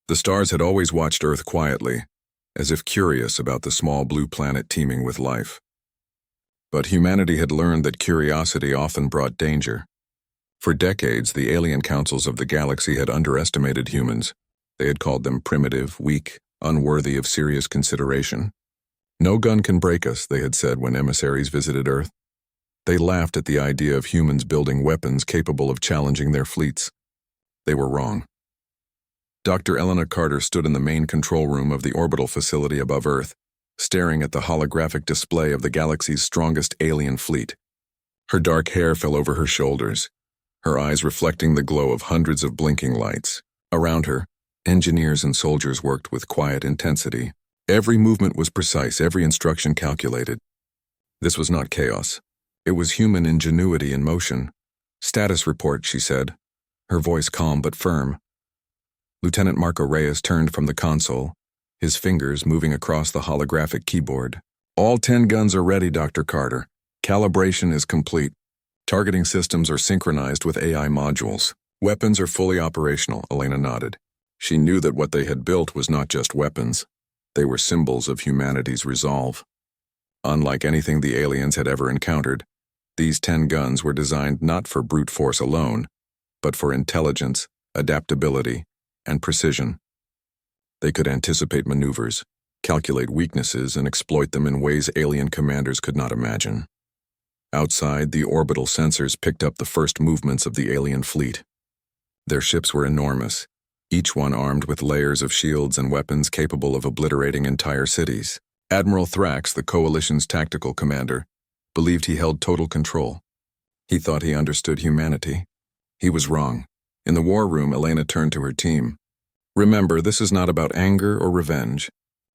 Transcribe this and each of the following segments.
The stars had always watched Earth quietly, as if curious about the small blue planet teeming with life. But humanity had learned that curiosity often brought danger. For decades, the alien councils of the galaxy had underestimated humans. They had called them primitive, weak, unworthy of serious consideration. "No gun can break us," they had said when emissaries visited Earth. They laughed at the idea of humans building weapons capable of challenging their fleets. They were wrong. Dr. Elena Carter stood in the main control room of the orbital facility above Earth, staring at the holographic display of the galaxy's strongest alien fleet. Her dark hair fell over her shoulders, her eyes reflecting the glow of hundreds of blinking lights. Around her, engineers and soldiers worked with quiet intensity. Every movement was precise, every instruction calculated. This was not chaos. It was human ingenuity in motion. "Status report," she said, her voice calm but firm. Lieutenant Marco Reyes turned from the console, his fingers moving across the holographic keyboard. "All 10 guns are ready, Dr. Carter. Calibration is complete. Targeting systems are synchronized with AI modules. Weapons are fully operational," Elena nodded. She knew that what they had built was not just weapons. They were symbols of humanity's resolve. Unlike anything the aliens had ever encountered, these 10 guns were designed not for brute force alone, but for intelligence, adaptability, and precision. They could anticipate maneuvers, calculate weaknesses, and exploit them in ways alien commanders could not imagine. Outside, the orbital sensors picked up the first movements of the alien fleet. Their ships were enormous, each one armed with layers of shields and weapons capable of obliterating entire cities. Admiral Thrax, the Coalition's tactical commander, believed he held total control. He thought he understood humanity. He was wrong. In the war room, Elena turned to her team. "Remember, this is not about anger or revenge.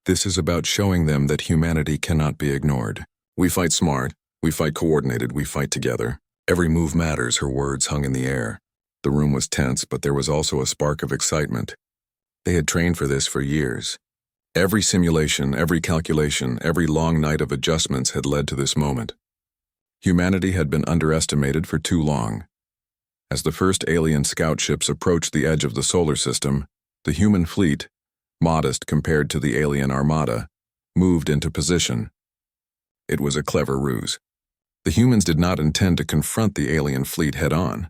This is about showing them that humanity cannot be ignored. We fight smart, we fight coordinated, we fight together. Every move matters," her words hung in the air. The room was tense, but there was also a spark of excitement. They had trained for this for years. Every simulation, every calculation, every long night of adjustments had led to this moment. Humanity had been underestimated for too long. As the first alien scout ships approached the edge of the solar system, the human fleet, modest compared to the alien armada, moved into position. It was a clever ruse. The humans did not intend to confront the alien fleet head-on.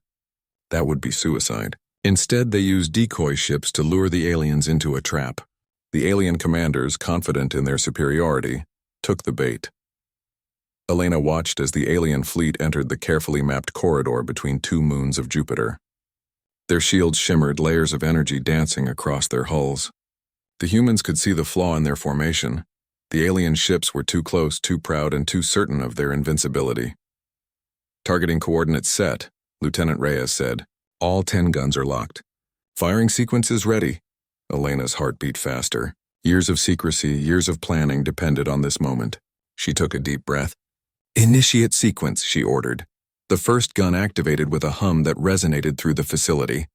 That would be suicide. Instead, they used decoy ships to lure the aliens into a trap. The alien commanders, confident in their superiority, took the bait. Elena watched as the alien fleet entered the carefully mapped corridor between 2 moons of Jupiter. Their shields shimmered, layers of energy dancing across their hulls. The humans could see the flaw in their formation. The alien ships were too close, too proud, and too certain of their invincibility. "Targeting coordinates set," Lieutenant Reyes said. "All 10 guns are locked. Firing sequence is ready." Elena's heart beat faster. Years of secrecy, years of planning depended on this moment. She took a deep breath. "Initiate sequence," she ordered. The first gun activated with a hum that resonated through the facility.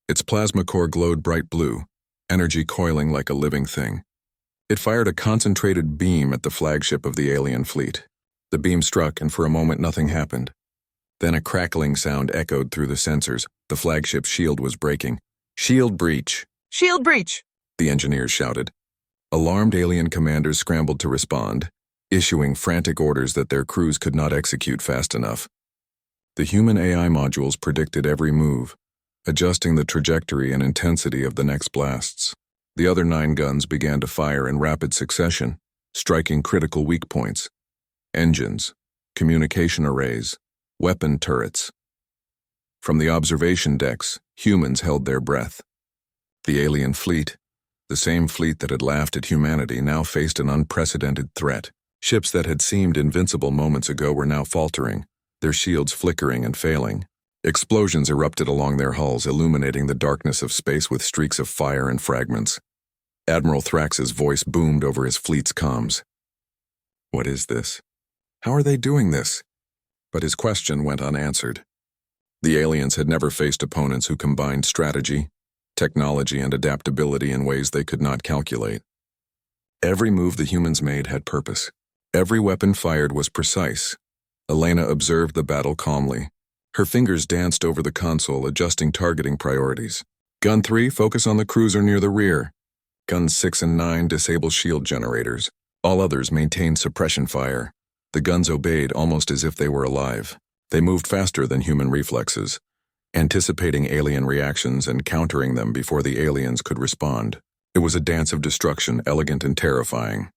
Its plasma core glowed bright blue, energy coiling like a living thing. It fired a concentrated beam at the flagship of the alien fleet. The beam struck, and for a moment nothing happened. Then a crackling sound echoed through the sensors. The flagship's shield was breaking. "Shield breach!" "Shield breach!" the engineers shouted. Alarmed alien commanders scrambled to respond, issuing frantic orders that their crews could not execute fast enough. The human AI modules predicted every move, adjusting the trajectory and intensity of the next blasts. The other 9 guns began to fire in rapid succession, striking critical weak points: engines, communication arrays, weapon turrets. From the observation decks, humans held their breath. The alien fleet, the same fleet that had laughed at humanity, now faced an unprecedented threat. Ships that had seemed invincible moments ago were now faltering, their shields flickering and failing. Explosions erupted along their hulls, illuminating the darkness of space with streaks of fire and fragments. Admiral Thrax's voice boomed over his fleet's comms. "What is this? How are they doing this?" But his question went unanswered. The aliens had never faced opponents who combined strategy, technology, and adaptability in ways they could not calculate. Every move the humans made had purpose. Every weapon fired was precise. Elena observed the battle calmly. Her fingers danced over the console, adjusting targeting priorities. Gun 3, focus on the cruiser near the rear. Guns 6 and 9, disable shield generators. All others maintained suppression fire. The guns obeyed almost as if they were alive. They moved faster than human reflexes, anticipating alien reactions and countering them before the aliens could respond. It was a dance of destruction, elegant and terrifying.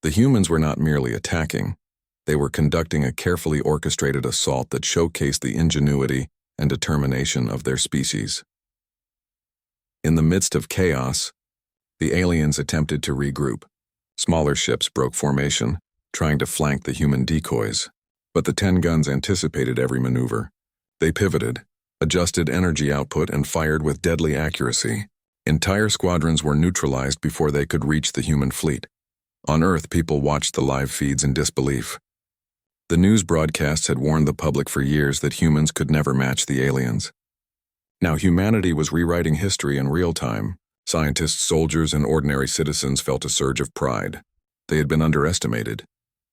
The humans were not merely attacking. They were conducting a carefully orchestrated assault that showcased the ingenuity and determination of their species. In the midst of chaos, the aliens attempted to regroup. Smaller ships broke formation, trying to flank the human decoys. But the 10 guns anticipated every maneuver. They pivoted, adjusted energy output, and fired with deadly accuracy. Entire squadrons were neutralized before they could reach the human fleet. On Earth, people watched the live feeds in disbelief. The news broadcasts had warned the public for years that humans could never match the aliens. Now humanity was rewriting history in real time. Scientists, soldiers, and ordinary citizens felt a surge of pride. They had been underestimated.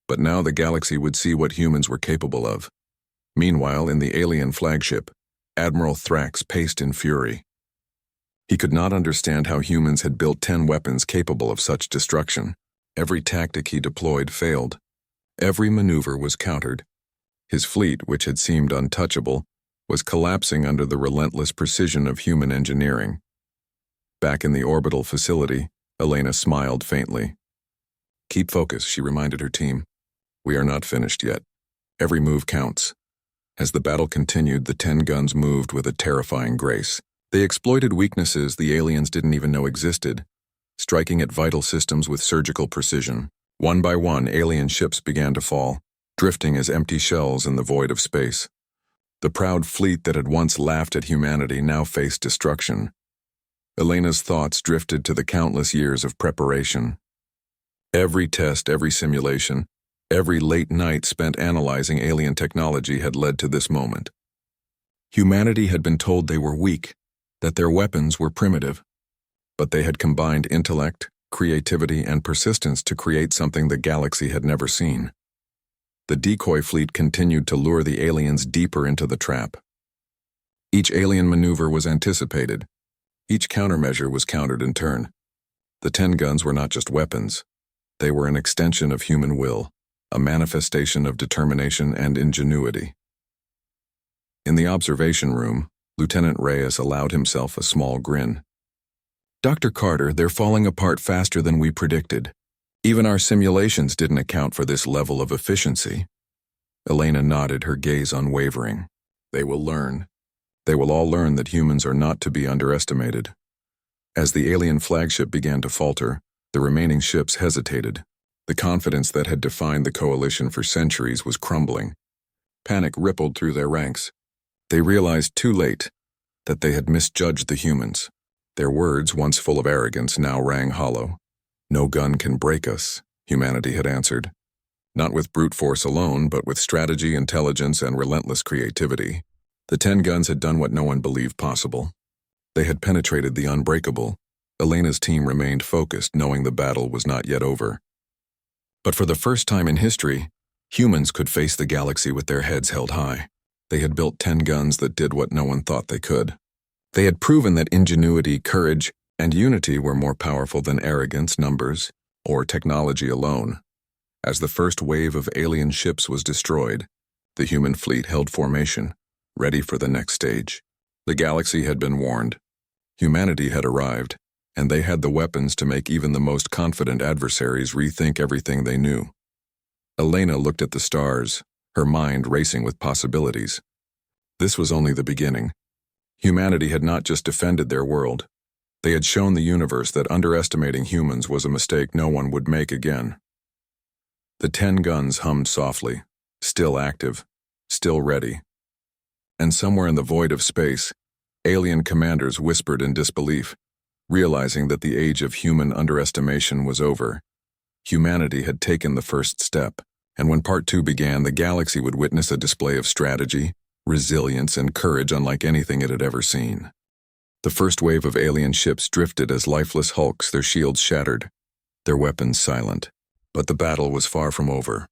But now the galaxy would see what humans were capable of. Meanwhile, in the alien flagship, Admiral Thrax paced in fury. He could not understand how humans had built 10 weapons capable of such destruction. Every tactic he deployed failed. Every maneuver was countered. His fleet, which had seemed untouchable, was collapsing under the relentless precision of human engineering. Back in the orbital facility, Elena smiled faintly. "Keep focus," she reminded her team. "We are not finished yet. Every move counts." As the battle continued, the 10 guns moved with a terrifying grace. They exploited weaknesses the aliens didn't even know existed, striking at vital systems with surgical precision. One by one, alien ships began to fall, drifting as empty shells in the void of space. The proud fleet that had once laughed at humanity now faced destruction. Elena's thoughts drifted to the countless years of preparation. Every test, every simulation, every late night spent analyzing alien technology had led to this moment. Humanity had been told they were weak, that their weapons were primitive, but they had combined intellect, creativity, and persistence to create something the galaxy had never seen. The decoy fleet continued to lure the aliens deeper into the trap. Each alien maneuver was anticipated. Each countermeasure was countered in turn. The 10 guns were not just weapons. They were an extension of human will, a manifestation of determination and ingenuity. In the observation room, Lieutenant Reyes allowed himself a small grin. "Dr. Carter, they're falling apart faster than we predicted. Even our simulations didn't account for this level of efficiency." Elena nodded, her gaze unwavering. "They will learn. They will all learn that humans are not to be underestimated." As the alien flagship began to falter, the remaining ships hesitated. The confidence that had defined the coalition for centuries was crumbling. Panic rippled through their ranks. They realized too late that they had misjudged the humans. Their words, once full of arrogance, now rang hollow. "No gun can break us," humanity had answered. Not with brute force alone, but with strategy, intelligence, and relentless creativity. The 10 guns had done what no one believed possible. They had penetrated the unbreakable. Elena's team remained focused, knowing the battle was not yet over. But for the first time in history, humans could face the galaxy with their heads held high. They had built 10 guns that did what no one thought they could. They had proven that ingenuity, courage, and unity were more powerful than arrogance, numbers, or technology alone. As the first wave of alien ships was destroyed, the human fleet held formation, ready for the next stage. The galaxy had been warned. Humanity had arrived, and they had the weapons to make even the most confident adversaries rethink everything they knew. Elena looked at the stars, her mind racing with possibilities. This was only the beginning. Humanity had not just defended their world. They had shown the universe that underestimating humans was a mistake no one would make again. The 10 guns hummed softly, still active, still ready. And somewhere in the void of space, alien commanders whispered in disbelief, realizing that the age of human underestimation was over. Humanity had taken the first step, and when Part 2 began, the galaxy would witness a display of strategy, resilience, and courage unlike anything it had ever seen. The first wave of alien ships drifted as lifeless hulks, their shields shattered, their weapons silent. But the battle was far from over.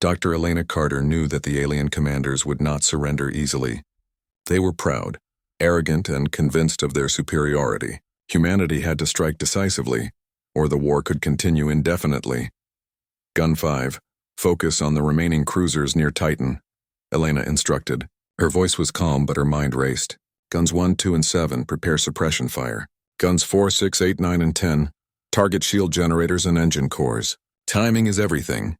Dr. Elena Carter knew that the alien commanders would not surrender easily. They were proud, Arrogant and convinced of their superiority, humanity had to strike decisively, or the war could continue indefinitely. Gun 5, focus on the remaining cruisers near Titan, Elena instructed. Her voice was calm, but her mind raced. Guns 1, 2, and 7, prepare suppression fire. Guns 4, 6, 8, 9, and 10, target shield generators and engine cores. Timing is everything.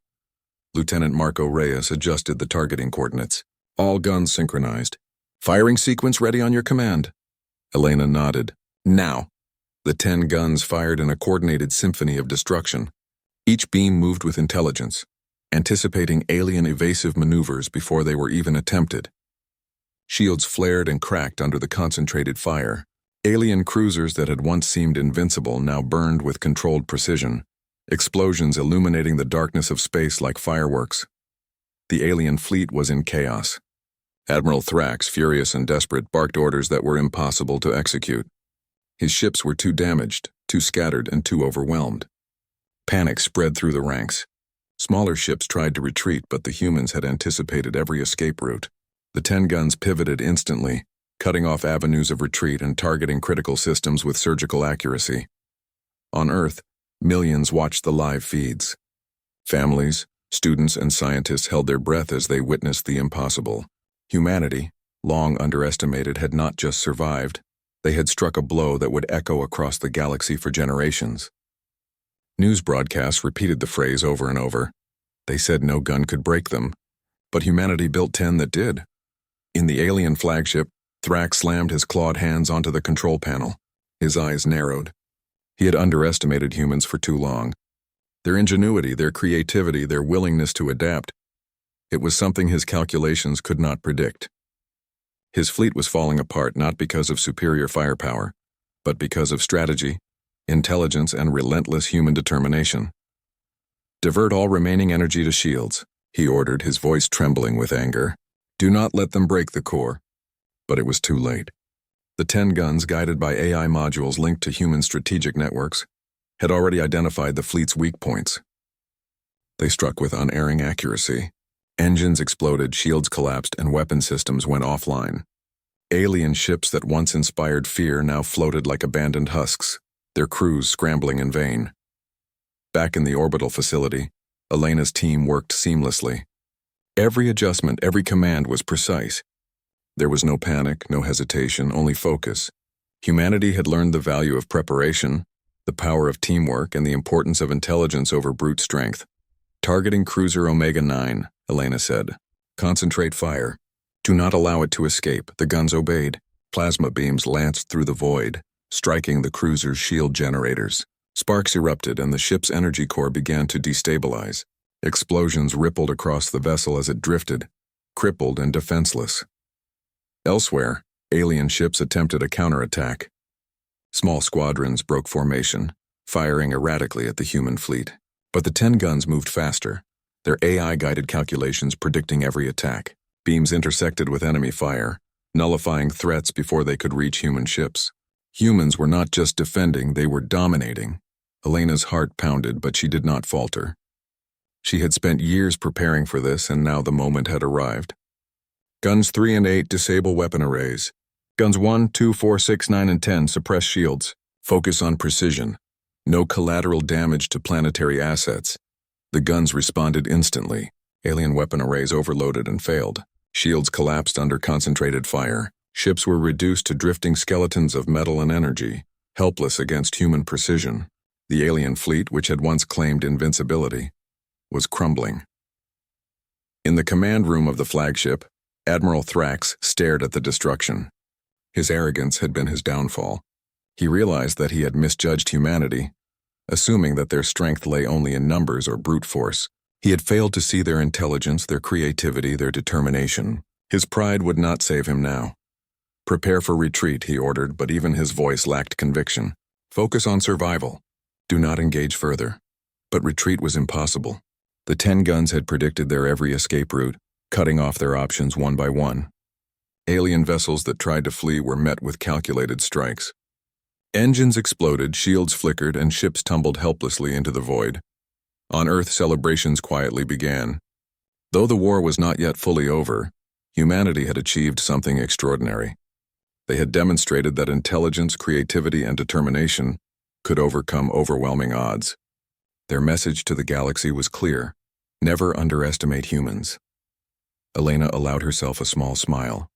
Lieutenant Marco Reyes adjusted the targeting coordinates. All guns synchronized. Firing sequence ready on your command. Elena nodded. Now. The 10 guns fired in a coordinated symphony of destruction. Each beam moved with intelligence, anticipating alien evasive maneuvers before they were even attempted. Shields flared and cracked under the concentrated fire. Alien cruisers that had once seemed invincible now burned with controlled precision, explosions illuminating the darkness of space like fireworks. The alien fleet was in chaos. Admiral Thrax, furious and desperate, barked orders that were impossible to execute. His ships were too damaged, too scattered, and too overwhelmed. Panic spread through the ranks. Smaller ships tried to retreat, but the humans had anticipated every escape route. The 10 guns pivoted instantly, cutting off avenues of retreat and targeting critical systems with surgical accuracy. On Earth, millions watched the live feeds. Families, students, and scientists held their breath as they witnessed the impossible. Humanity, long underestimated, had not just survived, they had struck a blow that would echo across the galaxy for generations. News broadcasts repeated the phrase over and over. They said no gun could break them, but humanity built 10 that did. In the alien flagship, Thrax slammed his clawed hands onto the control panel. His eyes narrowed. He had underestimated humans for too long. Their ingenuity, their creativity, their willingness to adapt. It was something his calculations could not predict. His fleet was falling apart not because of superior firepower, but because of strategy, intelligence, and relentless human determination. Divert all remaining energy to shields, he ordered, his voice trembling with anger. Do not let them break the core. But it was too late. The 10 guns, guided by AI modules linked to human strategic networks, had already identified the fleet's weak points. They struck with unerring accuracy. Engines exploded, shields collapsed, and weapon systems went offline. Alien ships that once inspired fear now floated like abandoned husks, their crews scrambling in vain. Back in the orbital facility, Elena's team worked seamlessly. Every adjustment, every command was precise. There was no panic, no hesitation, only focus. Humanity had learned the value of preparation, the power of teamwork, and the importance of intelligence over brute strength. Targeting cruiser Omega-9, Elena said. Concentrate fire. Do not allow it to escape. The guns obeyed. Plasma beams lanced through the void, striking the cruiser's shield generators. Sparks erupted and the ship's energy core began to destabilize. Explosions rippled across the vessel as it drifted, crippled and defenseless. Elsewhere, alien ships attempted a counterattack. Small squadrons broke formation, firing erratically at the human fleet. But the 10 guns moved faster, their AI-guided calculations predicting every attack. Beams intersected with enemy fire, nullifying threats before they could reach human ships. Humans were not just defending, they were dominating. Elena's heart pounded, but she did not falter. She had spent years preparing for this, and now the moment had arrived. Guns 3 and 8 disable weapon arrays. Guns 1, 2, 4, 6, 9, and 10 suppress shields. Focus on precision. No collateral damage to planetary assets. The guns responded instantly. Alien weapon arrays overloaded and failed. Shields collapsed under concentrated fire. Ships were reduced to drifting skeletons of metal and energy, helpless against human precision. The alien fleet, which had once claimed invincibility, was crumbling. In the command room of the flagship, Admiral Thrax stared at the destruction. His arrogance had been his downfall. He realized that he had misjudged humanity, assuming that their strength lay only in numbers or brute force. He had failed to see their intelligence, their creativity, their determination. His pride would not save him now. Prepare for retreat, he ordered, but even his voice lacked conviction. Focus on survival. Do not engage further. But retreat was impossible. The 10 guns had predicted their every escape route, cutting off their options one by one. Alien vessels that tried to flee were met with calculated strikes. Engines exploded, shields flickered, and ships tumbled helplessly into the void. On Earth, celebrations quietly began. Though the war was not yet fully over, humanity had achieved something extraordinary. They had demonstrated that intelligence, creativity, and determination could overcome overwhelming odds. Their message to the galaxy was clear: never underestimate humans. Elena allowed herself a small smile.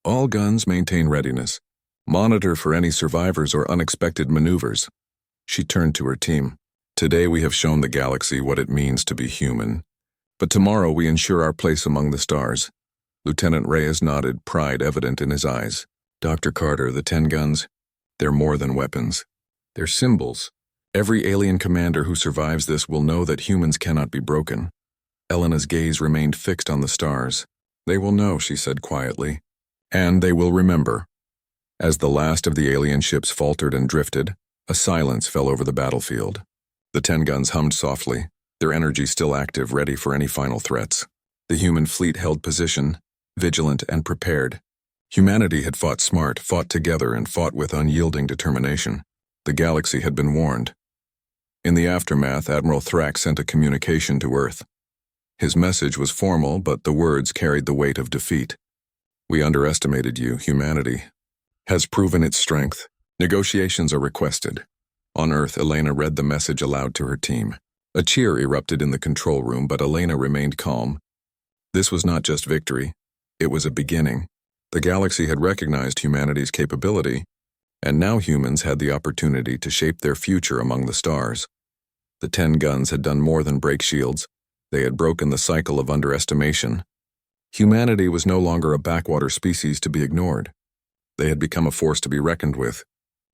All guns maintain readiness. Monitor for any survivors or unexpected maneuvers. She turned to her team. Today we have shown the galaxy what it means to be human. But tomorrow we ensure our place among the stars. Lieutenant Reyes nodded, pride evident in his eyes. Dr. Carter, the 10 guns, they're more than weapons. They're symbols. Every alien commander who survives this will know that humans cannot be broken. Elena's gaze remained fixed on the stars. They will know, she said quietly. And they will remember. As the last of the alien ships faltered and drifted, a silence fell over the battlefield. The 10 guns hummed softly, their energy still active, ready for any final threats. The human fleet held position, vigilant and prepared. Humanity had fought smart, fought together, and fought with unyielding determination. The galaxy had been warned. In the aftermath, Admiral Thrax sent a communication to Earth. His message was formal, but the words carried the weight of defeat. We underestimated you. Humanity has proven its strength. Negotiations are requested. On Earth, Elena read the message aloud to her team. A cheer erupted in the control room, but Elena remained calm. This was not just victory. It was a beginning. The galaxy had recognized humanity's capability, and now humans had the opportunity to shape their future among the stars. The 10 guns had done more than break shields. They had broken the cycle of underestimation. Humanity was no longer a backwater species to be ignored. They had become a force to be reckoned with,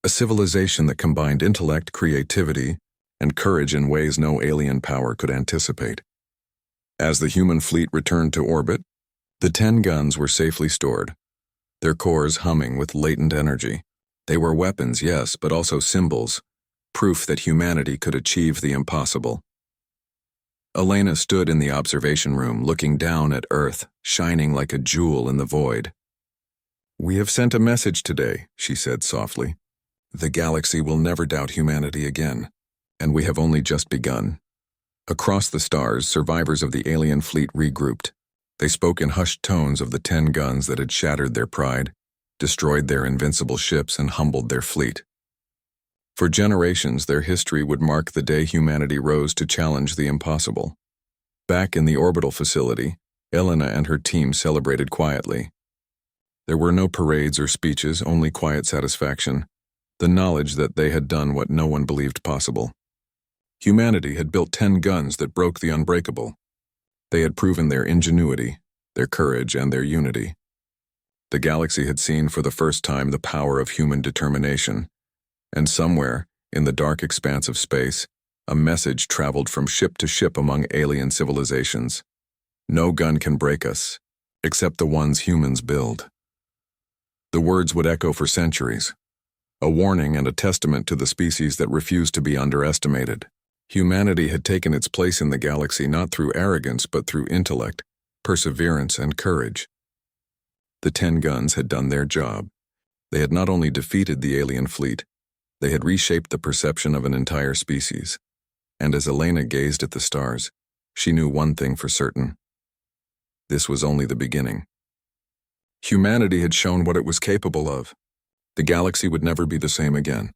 a civilization that combined intellect, creativity, and courage in ways no alien power could anticipate. As the human fleet returned to orbit, the 10 guns were safely stored, their cores humming with latent energy. They were weapons, yes, but also symbols, proof that humanity could achieve the impossible. Elena stood in the observation room, looking down at Earth, shining like a jewel in the void. We have sent a message today, she said softly. The galaxy will never doubt humanity again, and we have only just begun. Across the stars, survivors of the alien fleet regrouped. They spoke in hushed tones of the 10 guns that had shattered their pride, destroyed their invincible ships, and humbled their fleet. For generations, their history would mark the day humanity rose to challenge the impossible. Back in the orbital facility, Elena and her team celebrated quietly. There were no parades or speeches, only quiet satisfaction, the knowledge that they had done what no one believed possible. Humanity had built 10 guns that broke the unbreakable. They had proven their ingenuity, their courage, and their unity. The galaxy had seen for the first time the power of human determination, and somewhere, in the dark expanse of space, a message traveled from ship to ship among alien civilizations. No gun can break us, except the ones humans build. The words would echo for centuries, a warning and a testament to the species that refused to be underestimated. Humanity had taken its place in the galaxy not through arrogance but through intellect, perseverance, and courage. The 10 guns had done their job. They had not only defeated the alien fleet, they had reshaped the perception of an entire species. And as Elena gazed at the stars, she knew one thing for certain. This was only the beginning. Humanity had shown what it was capable of. The galaxy would never be the same again.